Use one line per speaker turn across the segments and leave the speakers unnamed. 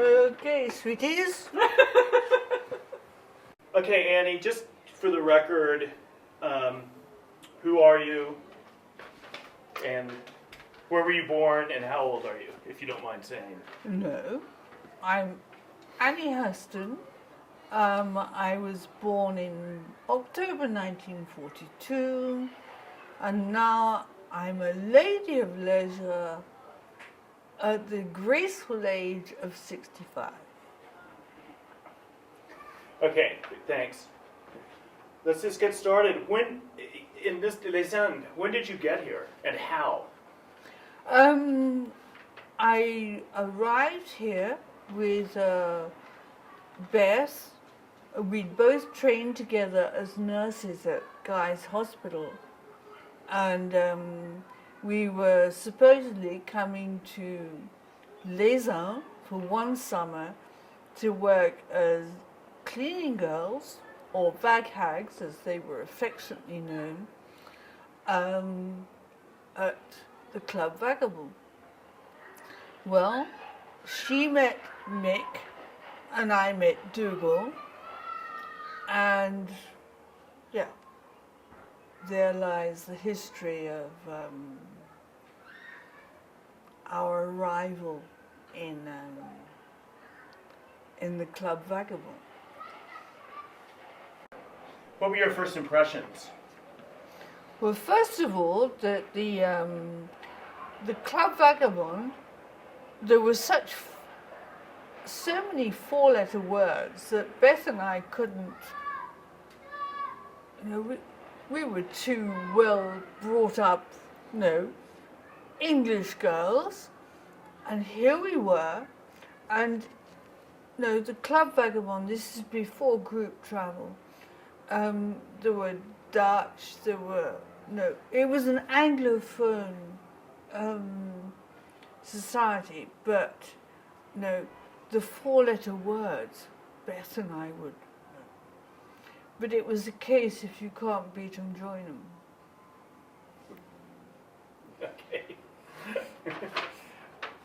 Okay, sweeties.
Okay, Annie, just for the record, who are you? And where were you born and how old are you, if you don't mind saying?
No, I'm Annie Haston. I was born in October 1942, and now I'm a lady of leisure at the graceful age of 65.
Okay, thanks. Let's just get started. When, in this Lausanne, when did you get here and how?
I arrived here with Beth. We'd both trained together as nurses at Guy's Hospital, and we were supposedly coming to Lausanne for one summer to work as cleaning girls, or bag hags as they were affectionately known, at the Club Vagabond. Well, she met Mick and I met Dougal, and yeah, there lies the history of our arrival in the Club Vagabond.
What were your first impressions?
Well, first of all, the Club Vagabond, there were so many four-letter words that Beth and I couldn't. We were two well brought up, English girls, and here we were, and the Club Vagabond. This is before group travel. There were Dutch. It was an Anglophone society, but the four-letter words, Beth and I would. But it was a case, if you can't beat them, join them.
Okay.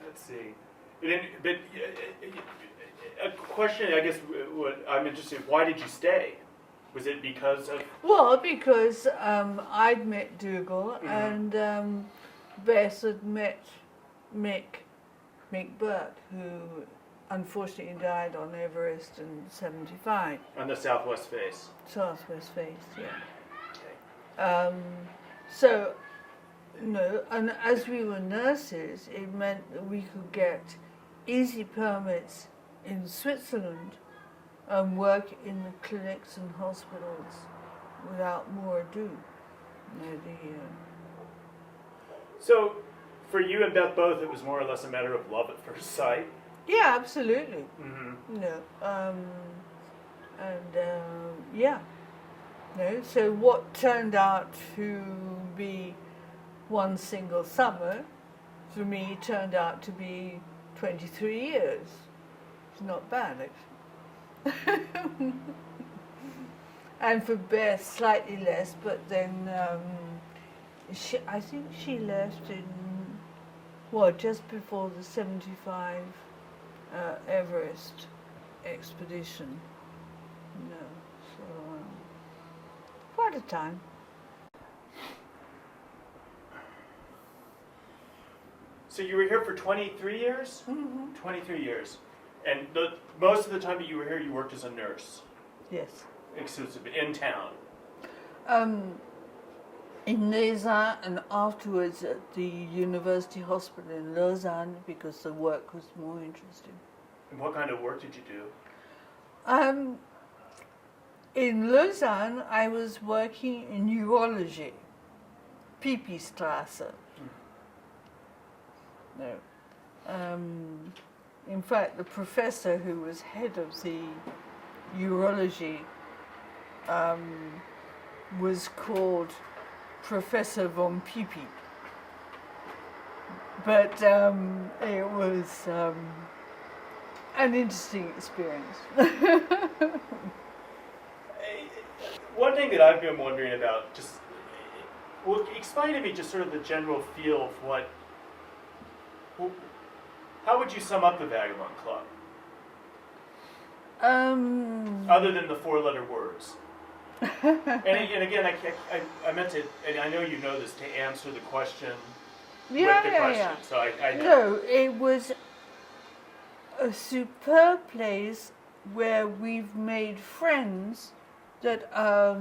Let's see. A question, I guess, what I'm interested in, why did you stay? Was it because of...
Well, because I'd met Dougal, and Beth had met Mick Burke, who unfortunately died on Everest in 75.
On the southwest face.
Southwest face, yeah.
Okay.
And as we were nurses, it meant that we could get easy permits in Switzerland and work in the clinics and hospitals without more ado.
So, for you and Beth both, it was more or less a matter of love at first sight?
Yeah, absolutely.
Mm-hmm.
So what turned out to be one single summer, for me, turned out to be 23 years. It's not bad, actually. And for Beth, slightly less, but then I think she left in, just before the 75 Everest expedition. Quite a time.
So you were here for 23 years?
Mm-hmm.
23 years. And most of the time that you were here, you worked as a nurse?
Yes.
Exclusively, in town?
In Lausanne, and afterwards at the University Hospital in Lausanne, because the work was more interesting.
And what kind of work did you do?
In Lausanne, I was working in neurology, Pipistrasse. In fact, the professor who was head of the urology was called Professor von Pipi. But it was an interesting experience.
One thing that I've been wondering about, explain to me just sort of the general feel of how would you sum up the Vagabond Club? Other than the four-letter words. and again, I meant to, and I know you know this, to answer the question with the question. So I know.
No, it was a superb place where we've made friends that are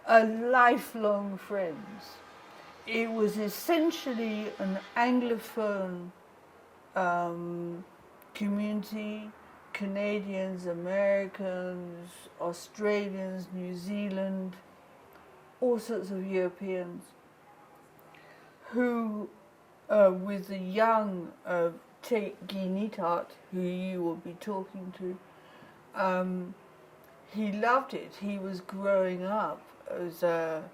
lifelong friends. It was essentially an Anglophone community. Canadians, Americans, Australians, New Zealand, all sorts of Europeans who, with the young Guinitat, who you will be talking to, he loved it. He was growing up as a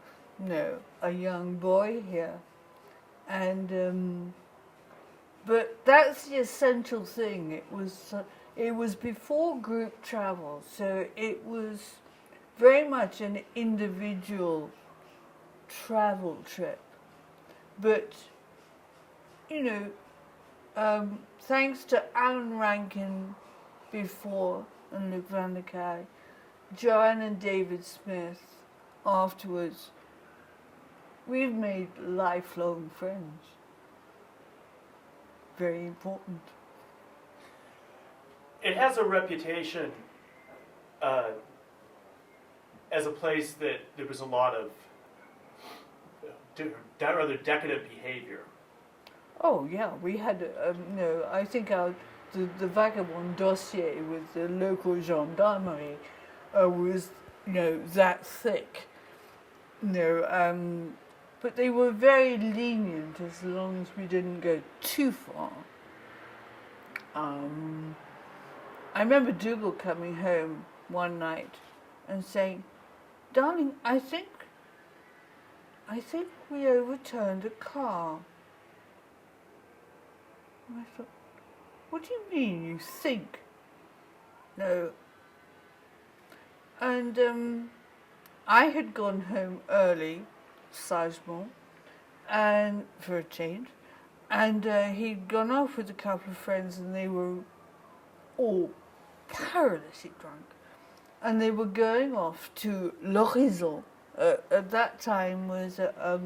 young boy here, and but that's the essential thing. It was before group travel, so it was very much an individual travel trip. But, thanks to Alan Rankin before and Luc Van der Kay, Joanne and David Smith afterwards, we've made lifelong friends. Very important.
It has a reputation as a place that there was a lot of rather decadent behavior.
Oh yeah, we had I think the Vagabond dossier with the local gendarmerie was that thick. But they were very lenient as long as we didn't go too far. I remember Dougal coming home one night and saying, "Darling, I think we overturned a car." And I thought, "What do you mean you think?" No. And I had gone home early, sagement, and for a change, and he'd gone off with a couple of friends, and they were all paralytic drunk, and they were going off to L'Horizon. At that time was a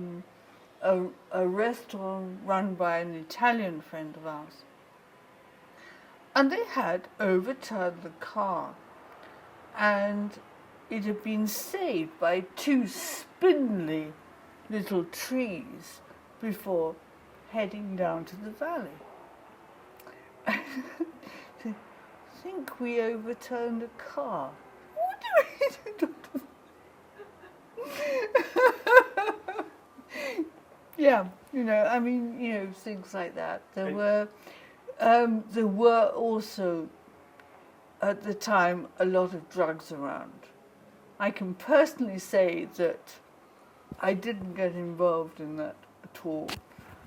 restaurant run by an Italian friend of ours, and they had overturned the car, and it had been saved by two spindly little trees before heading down to the valley. I think we overturned a car. What do we do? Yeah, things like that. There were also, at the time, a lot of drugs around. I can personally say that I didn't get involved in that at all.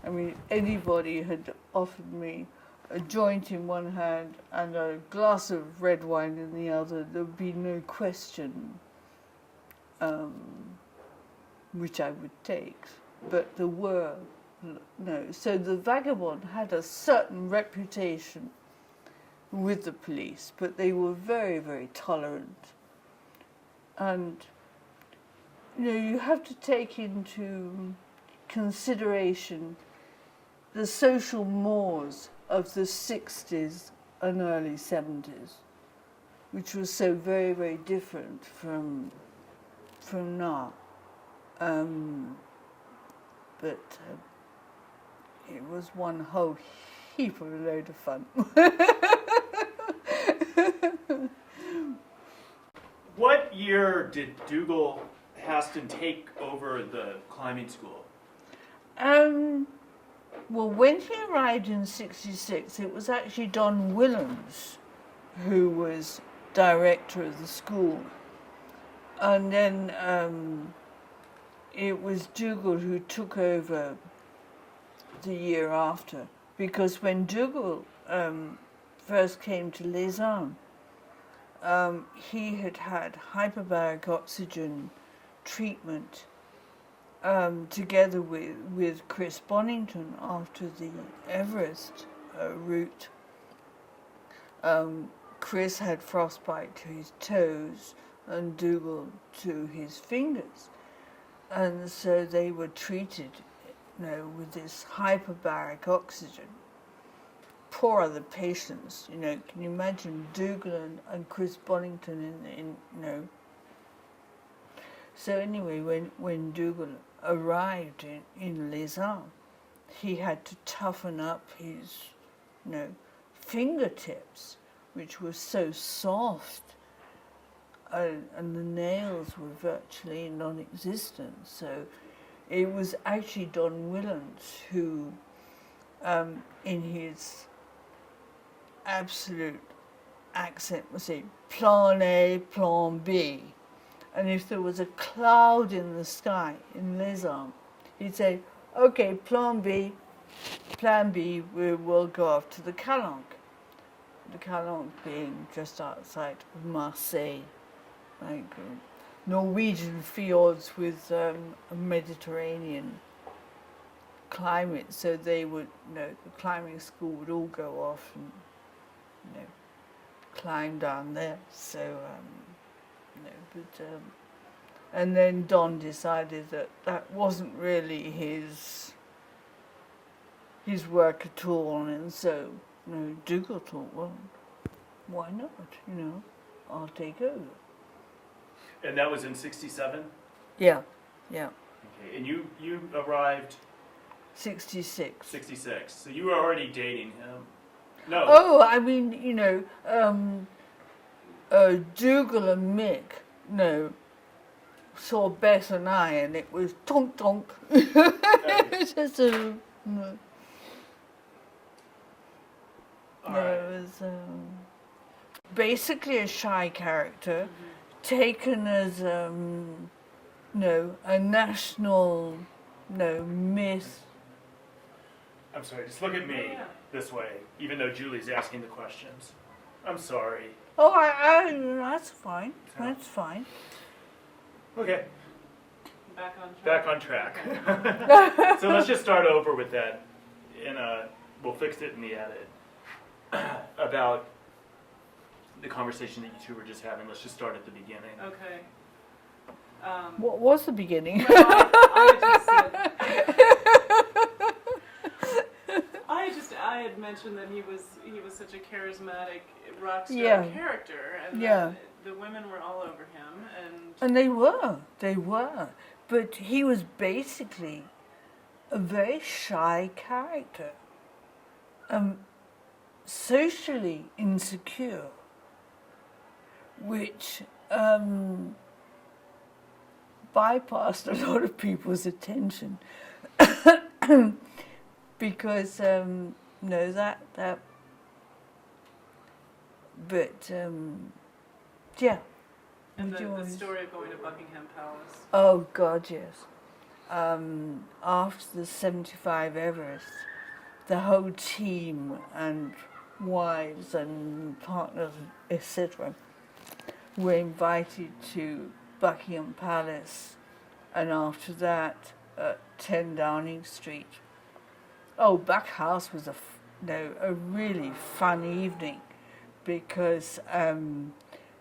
I mean, anybody had offered me a joint in one hand and a glass of red wine in the other, there would be no question which I would take. But there were no. So the Vagabond had a certain reputation with the police, but they were very, very tolerant. And, you have to take into consideration the social mores of the 60s and early 70s, which was so very, very different from now. But it was one whole heap of a load of fun.
What year did Dougal Haston take over the climbing school?
Well, when he arrived in '66, it was actually Don Willems who was director of the school. And then it was Dougal who took over the year after. Because when Dougal first came to Les Armes, he had had hyperbaric oxygen treatment together with Chris Bonington after the Everest route. Chris had frostbite to his toes and Dougal to his fingers. And so they were treated, with this hyperbaric oxygen. Poor other patients, can you imagine Dougal and Chris Bonington in. So anyway, when Dougal arrived in Les Arts, he had to toughen up his, fingertips, which were so soft, and the nails were virtually non-existent. So it was actually Don Willans who, in his absolute accent, would say, plan A, plan B. And if there was a cloud in the sky in Les Arts, he'd say, okay, plan B, we will go off to the Calanque. The Calanque being just outside of Marseille, like Norwegian fjords with a Mediterranean climate. So they would, the climbing school would all go off and, climb down there. So, and then Don decided that wasn't really his work at all, and so Dougal thought, well, why not? I'll take over.
And that was in '67?
Yeah.
Okay, and you arrived
66.
66. So you were already dating him. No.
Oh, I mean, Dougal and Mick, saw Beth and I, and it was tonk tonk. It's just a. It was basically a shy character, taken as a national myth.
I'm sorry, just look at me this way, even though Julie's asking the questions. I'm sorry.
Oh, I that's fine. That's fine.
Okay.
Back on track.
So let's just start over with that, and we'll fix it in the edit. About the conversation that you two were just having. Let's just start at the beginning.
Okay.
What was the beginning?
Well, I had mentioned that he was such a charismatic rock star character, and that the women were all over him,
and they were, but he was basically a very shy character, socially insecure, which bypassed a lot of people's attention because
and the story of going to Buckingham Palace.
Oh God, yes. After the 75 Everest, the whole team and wives and partners, etc., were invited to Buckingham Palace, and after that, 10 Downing Street. Oh, back house was a really fun evening, because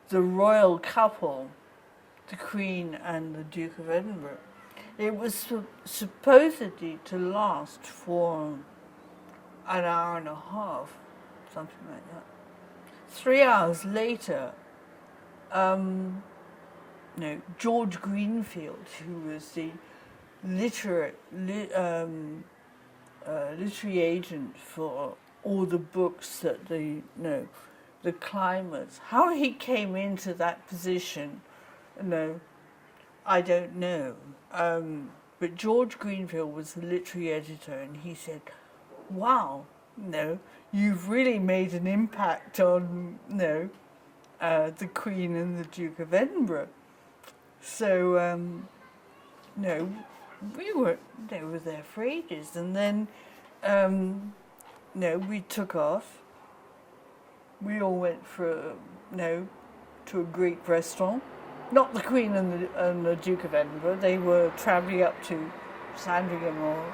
the royal couple, the Queen and the Duke of Edinburgh, it was supposedly to last for an hour and a half, something like that. 3 hours later, George Greenfield, who was the literary agent for all the books that the climbers, how he came into that position, I don't know. But George Greenfield was the literary editor, and he said, wow, you've really made an impact on, the Queen and the Duke of Edinburgh. So, they were there for ages, and then, we took off. We all went to a Greek restaurant. Not the Queen and the Duke of Edinburgh. They were travelling up to Sandringham or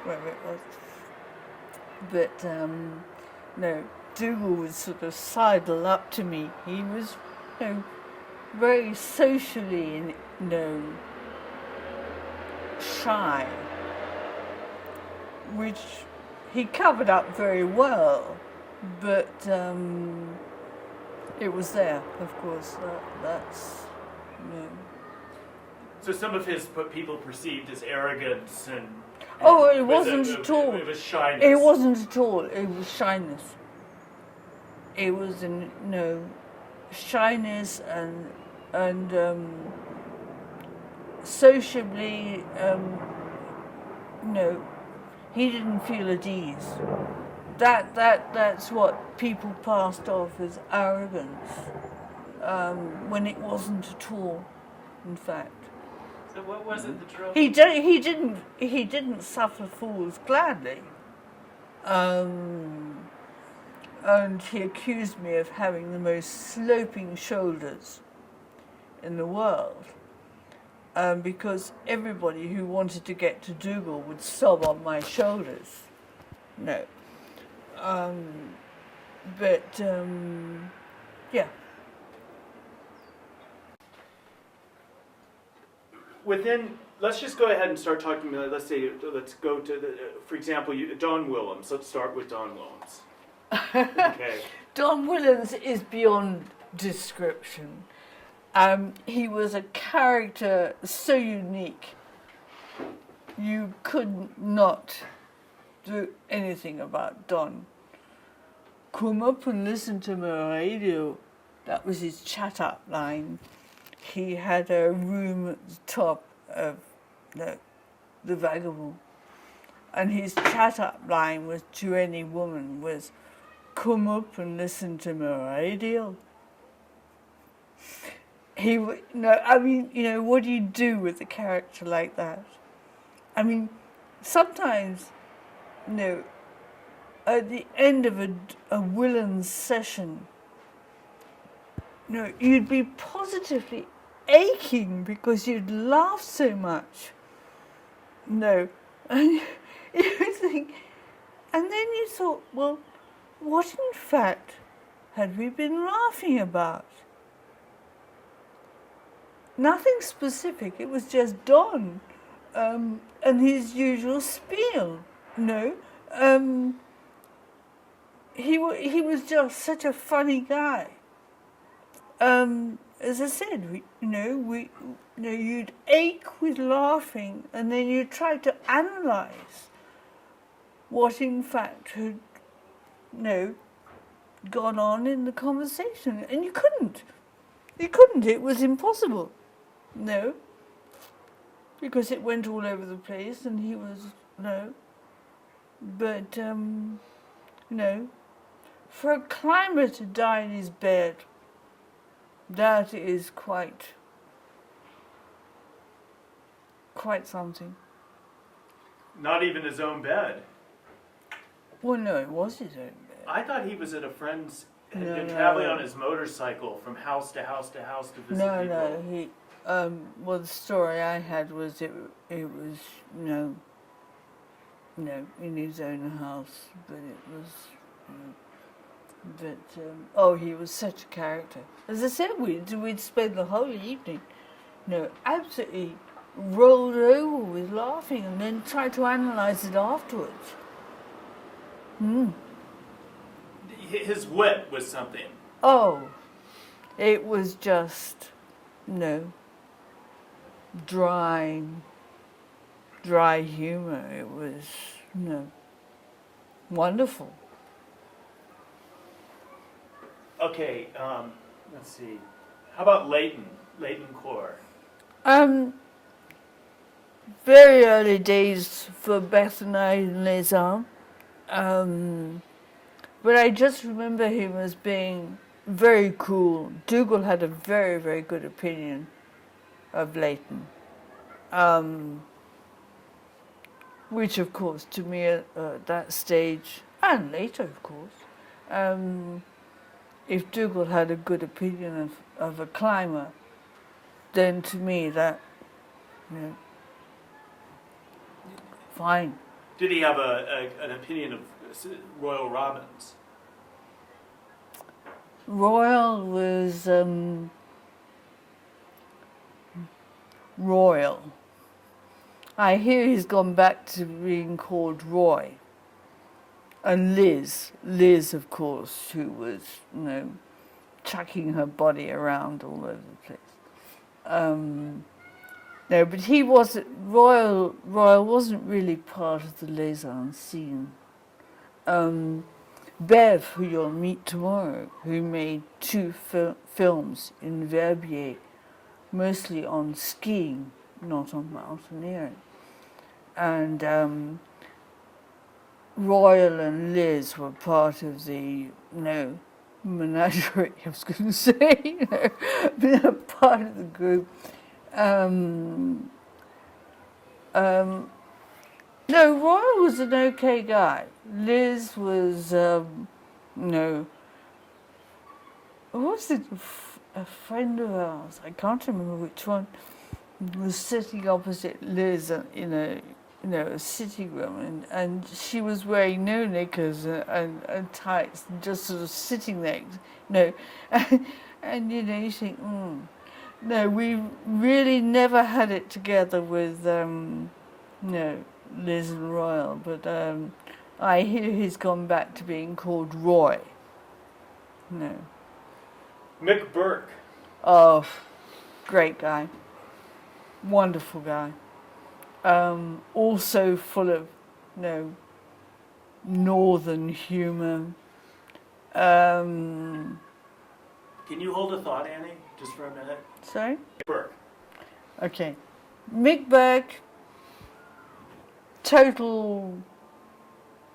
wherever it was. But Dougal would sort of sidle up to me. He was, very socially, shy, which he covered up very well, but it was there, of course. That's.
So some of his what people perceived as arrogance and
it wasn't at all.
It was shyness.
It wasn't at all. It was shyness. It was shyness and sociably, he didn't feel at ease. That's what people passed off as arrogance, when it wasn't at all, in fact.
So what was it that drove
He didn't suffer fools gladly. And he accused me of having the most sloping shoulders in the world, because everybody who wanted to get to Dougal would sob on my shoulders. No. Yeah.
Let's just go ahead and start talking. Let's go to for example, Don Willems. Let's start with Don Willems. Okay.
Don Willems is beyond description. He was a character so unique. You could not do anything about Don. Come up and listen to my radio. That was his chat-up line. He had a room at the top of the Vagabond. And his chat-up line was to any woman was, come up and listen to my radio. What do you do with a character like that? I mean, sometimes, at the end of a Willems session, you'd be positively aching because you'd laughed so much. And you think, and then you thought, well, what in fact had we been laughing about? Nothing specific. It was just Don, and his usual spiel. He was just such a funny guy. As I said, you'd ache with laughing, and then you try to analyze what in fact had, gone on in the conversation, and you couldn't. It was impossible. No. Because it went all over the place, and he was But for a climber to die in his bed, that is quite something.
Not even his own bed.
Well, no, it was his own bed.
I thought he was at a friend's, had been traveling on his motorcycle from house to house to house to visit people.
No, the story I had was it was in his own house, but it was, he was such a character. As I said, we'd spend the whole evening, absolutely rolled over with laughing, and then tried to analyze it afterwards.
His wit was something.
Oh, it was just, dry humor. It was, wonderful.
Okay, let's see. How about Leighton Core?
Very early days for Beth and I in Les Arts. But I just remember him as being very cool. Dougal had a very, very good opinion of Leighton. Which, of course, to me at that stage, and later, of course, if Dougal had a good opinion of a climber, then to me that, fine.
Did he have an opinion of Royal Robbins?
Royal was Royal. I hear he's gone back to being called Roy. And Liz, of course, who was, chucking her body around all over the place. No, but he wasn't, Royal wasn't really part of the Les Unseen. Bev, who you'll meet tomorrow, who made 2 films in Verbier, mostly on skiing, not on mountaineering. And Royal and Liz were part of the, menagerie, I was going to say, part of the group. No, Royal was an okay guy. Liz was, was it a friend of ours? I can't remember which one. Was sitting opposite Liz in a sitting room, and she was wearing no knickers and tights, and just sort of sitting there, and you think, no, we really never had it together with, Liz and Royal, but I hear he's gone back to being called Roy. No.
Mick Burke.
Oh, great guy. Wonderful guy. Also full of, northern humour.
Can you hold a thought, Annie, just for a minute?
Sorry?
Burke.
Okay. Mick Burke, total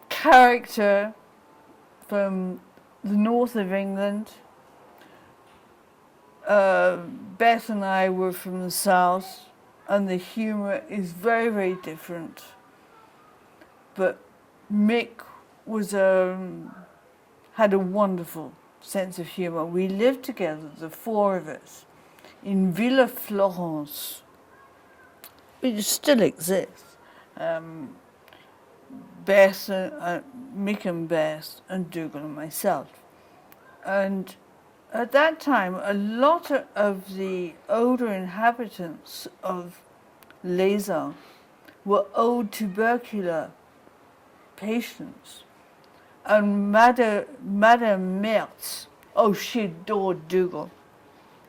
character from the north of England. Beth and I were from the south, and the humour is very, very different. But Mick was had a wonderful sense of humour. We lived together, the 4 of us, in Villa Florence, which still exists. Beth, Mick and Beth, and Dougal and myself. And at that time, a lot of the older inhabitants of Les Unseen were old tubercular patients. And Madame Mertz, she adored Dougal.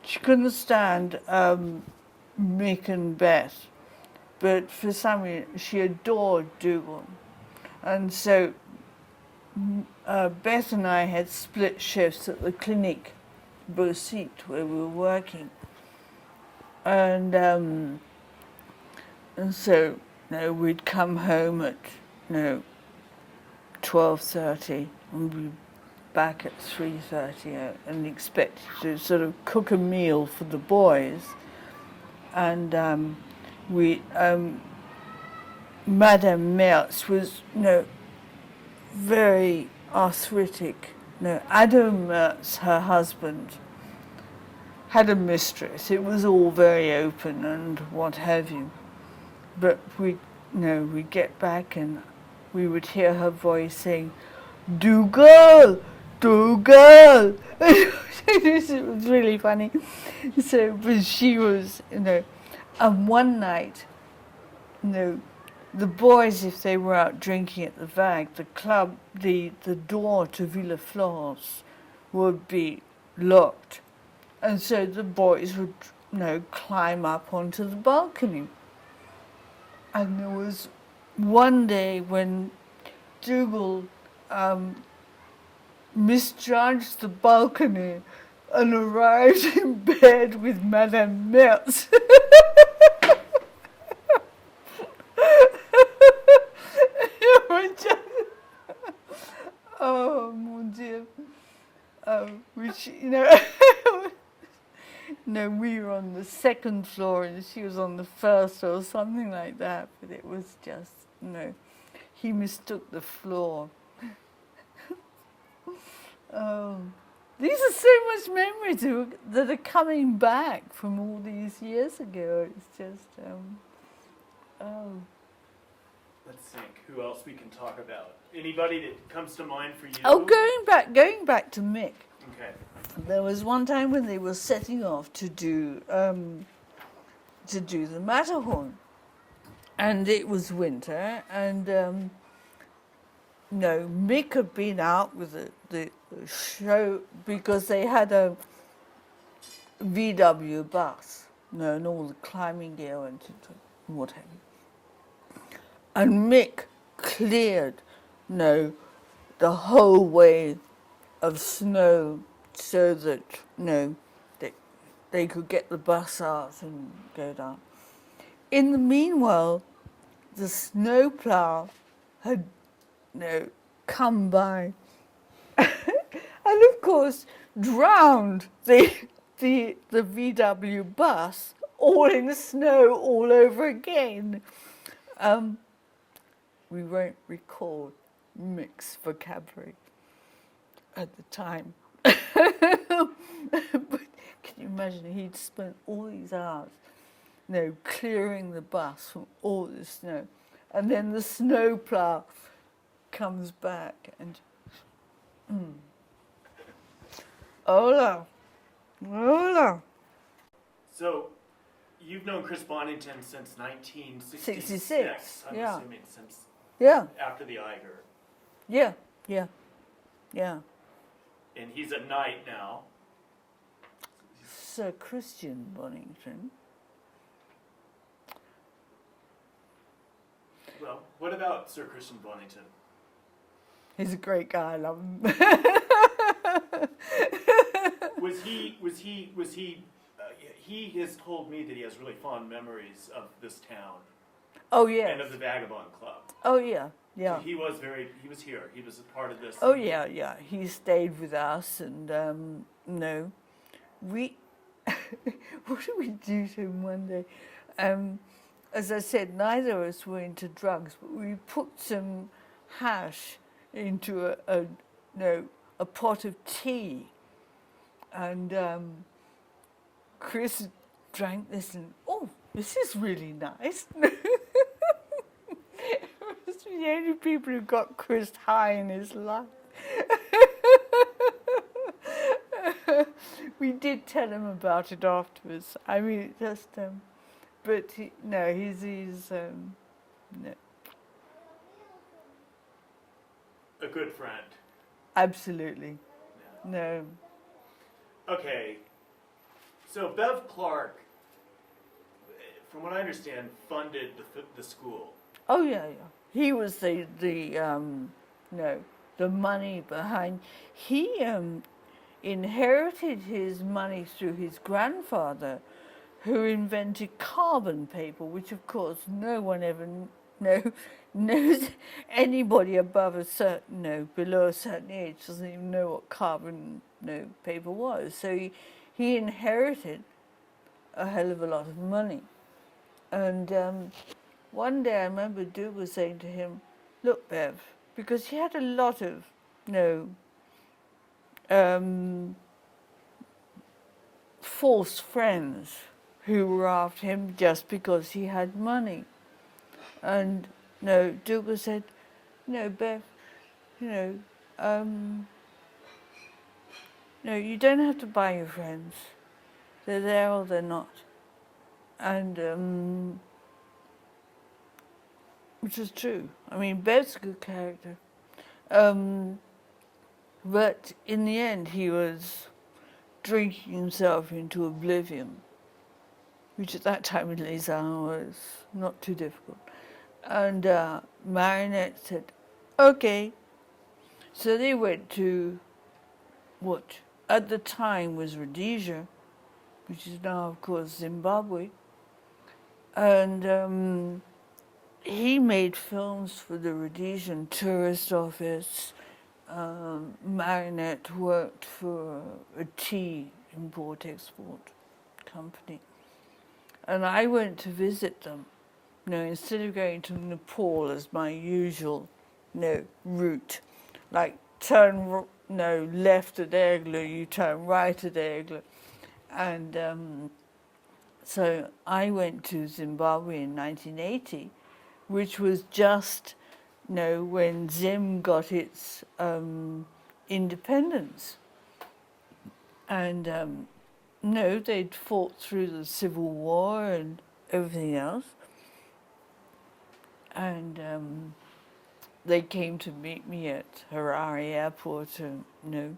She couldn't stand Mick and Beth, but for some reason she adored Dougal. And so Beth and I had split shifts at the clinic Beausite, where we were working. And so we'd come home at 12:30 and be back at 3:30 and expect to sort of cook a meal for the boys. And Madame Mertz was very arthritic. Adam Mertz, her husband, had a mistress. It was all very open and what have you. But we'd get back and we would hear her voice saying, Dougal! Dougal! It was really funny. So, but she was, and one night, the boys, if they were out drinking at the Vag, the club, the door to Villa Florence would be locked. And so the boys would, climb up onto the balcony. And there was one day when Dougal misjudged the balcony and arrived in bed with Madame Mertz. Oh, mon Dieu. Which, we were on the 2nd floor and she was on the 1st or something like that, but it was just, he mistook the floor. These are so much memories that are coming back from all these years ago. It's just,
Let's think. Who else we can talk about? Anybody that comes to mind for you?
Oh, going back to Mick.
Okay.
There was one time when they were setting off to do the Matterhorn, and it was winter, and no, Mick had been out with the show because they had a VW bus, and all the climbing gear went into whatever. And Mick cleared, the whole way of snow so that, they could get the bus out and go down. In the meanwhile, the snowplow had, come by and of course drowned the VW bus all in the snow all over again. We won't record Mick's vocabulary at the time. But can you imagine, he'd spent all these hours, clearing the bus from all the snow. And then the snowplow comes back and, hola, hola.
So, you've known Chris Bonington since 1966.
66,
I'm
yeah.
assuming since
Yeah,
after the Iger.
yeah.
And he's a knight now.
Sir Christian Bonington.
Well, what about Sir Christian Bonington?
He's a great guy, I love him.
He has told me that he has really fond memories of this town.
Oh, yeah.
And of the Vagabond Club.
Oh, yeah, yeah.
So he was here. He was a part of this.
Oh, yeah. He stayed with us, and, we... what did we do to him one day? As I said, neither of us were into drugs, but we put some hash into a pot of tea, and Chris drank this, and this is really nice. It's the only people who got Chris high in his life. We did tell him about it afterwards. I mean, just but he's no.
A good friend.
Absolutely.
Yeah.
No.
Okay. So Bev Clark, from what I understand, funded the school.
Oh, yeah. He was the money behind. He inherited his money through his grandfather, who invented carbon paper, which of course no one ever knows. Anybody above a certain, below a certain age doesn't even know what carbon paper was. So he inherited a hell of a lot of money. And one day I remember Duke was saying to him, "Look, Bev," because he had a lot of, false friends who were after him just because he had money. And Dougal said, Bev, you don't have to buy your friends. They're there or they're not. And which is true. I mean, Bev's a good character. But in the end, he was drinking himself into oblivion, which at that time in Les Arts was not too difficult. And Marinette said, okay. So they went to what at the time was Rhodesia, which is now, of course, Zimbabwe. And he made films for the Rhodesian Tourist Office. Marinette worked for a tea import-export company. And I went to visit them. Instead of going to Nepal as my usual, route, like turn left at Aigle, you turn right at Aigle. And so I went to Zimbabwe in 1980, which was just when Zim got its independence. And no, they'd fought through the Civil War and everything else. And they came to meet me at Harare Airport, in the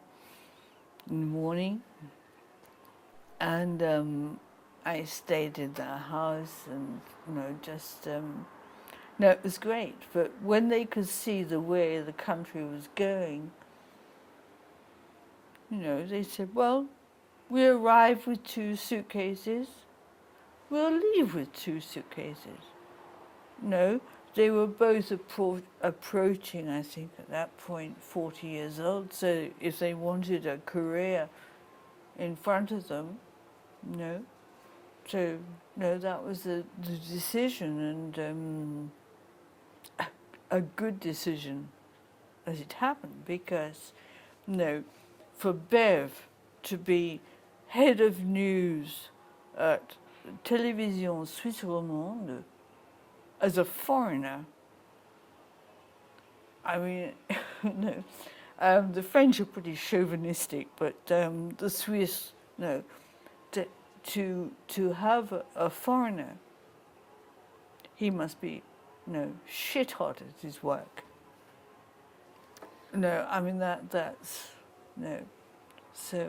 morning. And I stayed in their house, and no, it was great. But when they could see the way the country was going, they said, well, we arrived with 2 suitcases, we'll leave with 2 suitcases. No, they were both approaching, I think, at that point, 40 years old. So if they wanted a career in front of them, that was the decision, and a good decision as it happened, because, for Bev to be head of news at Télévision Suisse Romande as a foreigner, I mean, the French are pretty chauvinistic, but the Swiss, to have a foreigner, he must be, shit hot at his work. I mean that's. So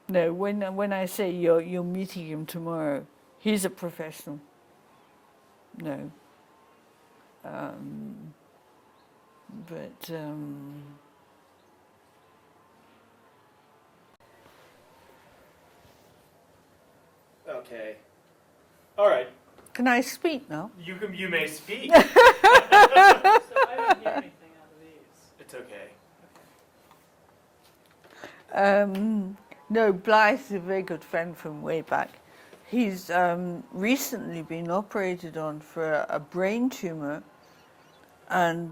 when I say you're meeting him tomorrow, he's a professional. But
Okay. All right.
can I speak now?
You may speak.
So I didn't hear anything out of these.
It's okay.
No, Blythe is a very good friend from way back. He's recently been operated on for a brain tumor, and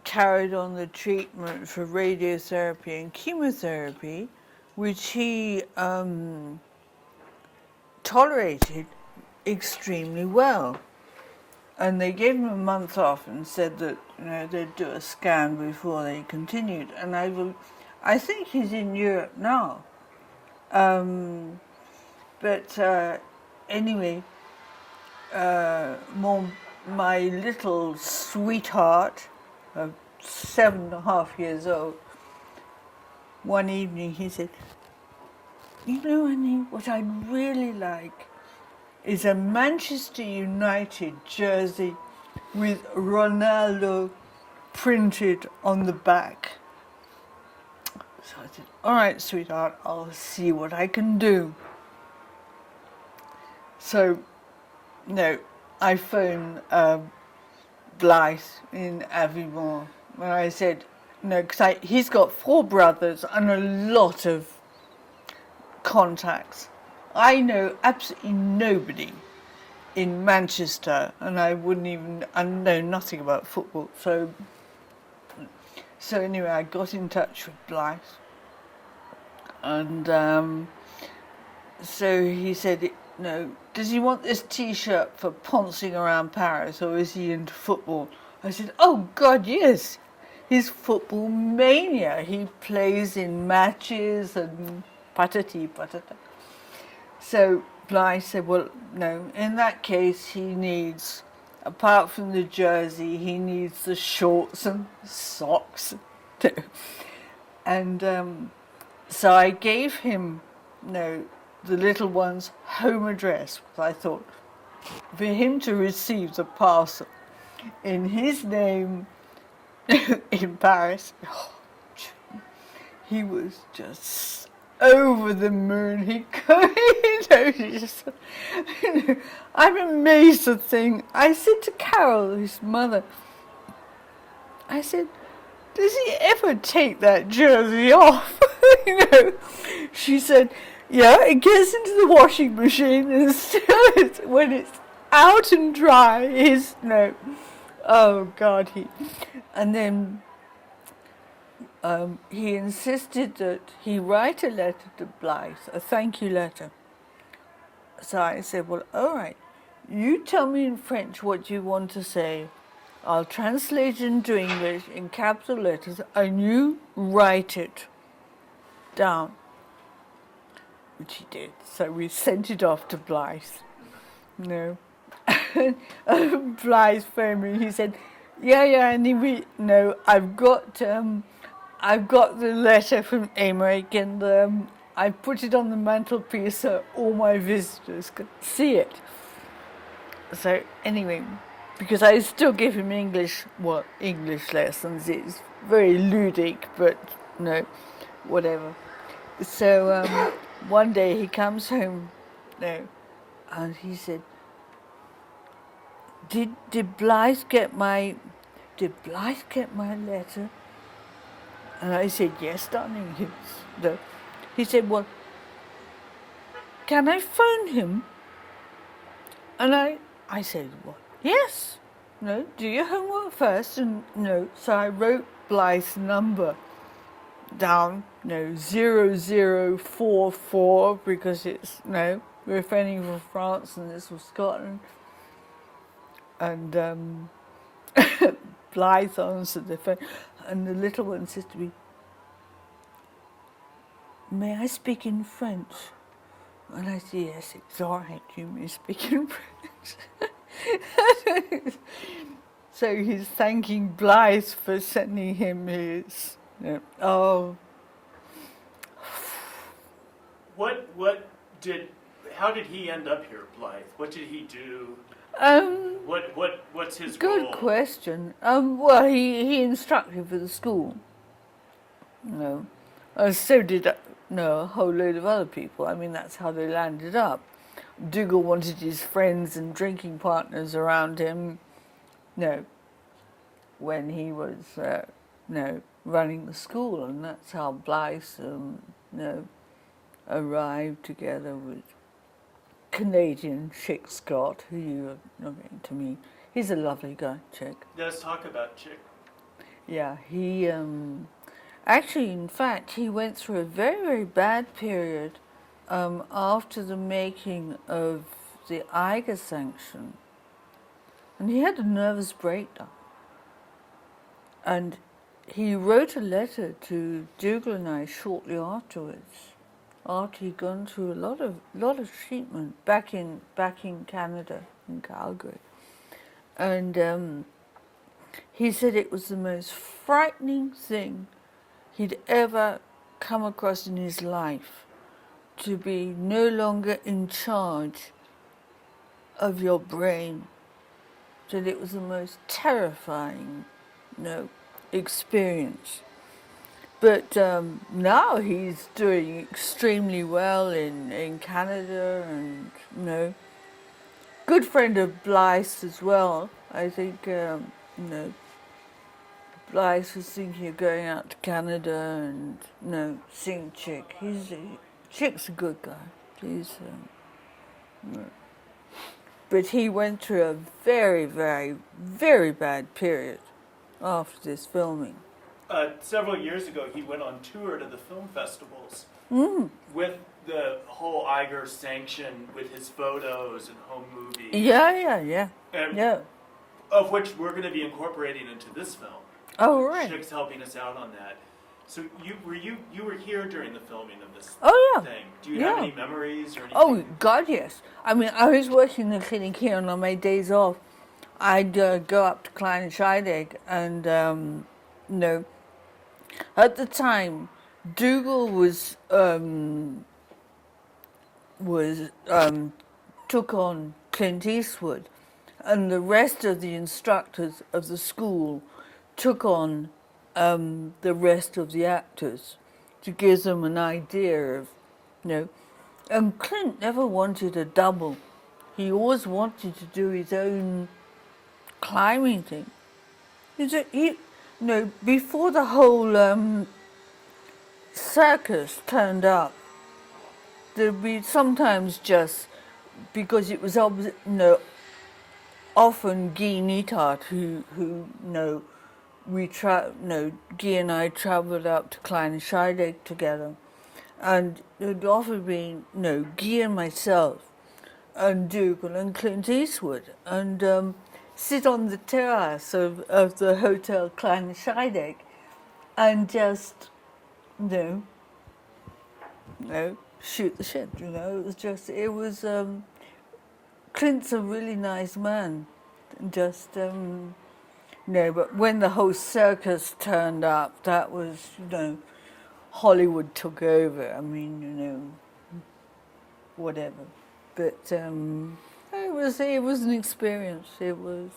carried on the treatment for radiotherapy and chemotherapy, which he tolerated extremely well. And they gave him a month off and said that they'd do a scan before they continued. And I think he's in Europe now. But anyway, my little sweetheart, 7.5 years old, one evening he said, Annie, what I'd really like is a Manchester United jersey with Ronaldo printed on the back. So I said, all right, sweetheart, I'll see what I can do. So, I phoned Blythe in Avignon, and I said, because he's got 4 brothers and a lot of contacts. I know absolutely nobody in Manchester, and I know nothing about football. So anyway, I got in touch with Blythe, and so he said, does he want this T-shirt for poncing around Paris, or is he into football? I said, oh God, yes. He's football mania. He plays in matches and patati patata. So Blythe said, well, no, in that case he needs, apart from the jersey, he needs the shorts and socks too. And so I gave him, the little one's home address, because I thought for him to receive the parcel in his name in Paris, he was just over the moon. I'm amazed at the thing. I said to Carol, his mother, I said, does he ever take that jersey off? She said, yeah, it gets into the washing machine, and still when it's out and dry, oh God, and then he insisted that he write a letter to Blythe, a thank you letter. So I said, well, all right, you tell me in French what you want to say. I'll translate it into English in capital letters, and you write it. down, which he did. So we sent it off to Blythe. No. Blythe phoned me. He said, yeah, anyway, no, I've got the letter from Emmerich, and I put it on the mantelpiece so all my visitors could see it. So anyway, because I still give him English lessons. It's very ludic, but no, whatever. So one day he comes home, and he said, Did Blythe get my letter? And I said, yes, darling. He said, well, can I phone him? And I said, well, yes. No, do your homework first. And no, so I wrote Blythe's number down, 0044, because it's, we're phoning from France and this was Scotland. And Blythe answered the phone, and the little one says to me, may I speak in French? And I said, yes, it's all right, you may speak in French. So he's thanking Blythe for sending him his,
How did he end up here, Blythe? What did he do? What's his
good
role?
question. Well, he instructed for the school. So did a whole load of other people. I mean, that's how they landed up. Dougal wanted his friends and drinking partners around him. When he was running the school, and that's how Blythe arrived together with Canadian Chick Scott, who you're not going to meet. He's a lovely guy, Chick.
Let's talk about Chick.
Yeah, he actually, in fact, he went through a very, very bad period after the making of the Eiger sanction, and he had a nervous breakdown. And he wrote a letter to Dougal and I shortly afterwards, after he'd gone through a lot of treatment back in Canada, in Calgary. And he said it was the most frightening thing he'd ever come across in his life, to be no longer in charge of your brain. That it was the most terrifying, experience. But now he's doing extremely well in Canada, and good friend of Blythe's as well. I think Blythe was thinking of going out to Canada and seeing Chick. Chick's a good guy. But he went through a very, very, very bad period after this filming.
Several years ago, he went on tour to the film festivals with the whole Eiger sanction, with his photos and home movies.
Yeah.
Of which we're going to be incorporating into this film.
Oh, right.
Chick's helping us out on that. So you were here during the filming of this thing. Do you have any memories or anything?
Oh, God, yes. I mean, I was working in the clinic here, and on my days off, I'd go up to Klein Scheidegg, and at the time, Dougal took on Clint Eastwood, and the rest of the instructors of the school took on the rest of the actors to give them an idea of, And Clint never wanted a double. He always wanted to do his own climbing thing. Before the whole circus turned up, there'd be sometimes just, because it was often Guy Neathart who Guy and I travelled up to Klein Scheidegg together, and it would often be Guy and myself and Dougal and Clint Eastwood, and sit on the terrace of the Hotel Klein Scheidegg and just shoot the shit. It was Clint's a really nice man. Just but when the whole circus turned up, that was Hollywood took over. I mean, whatever. But it was an experience. It was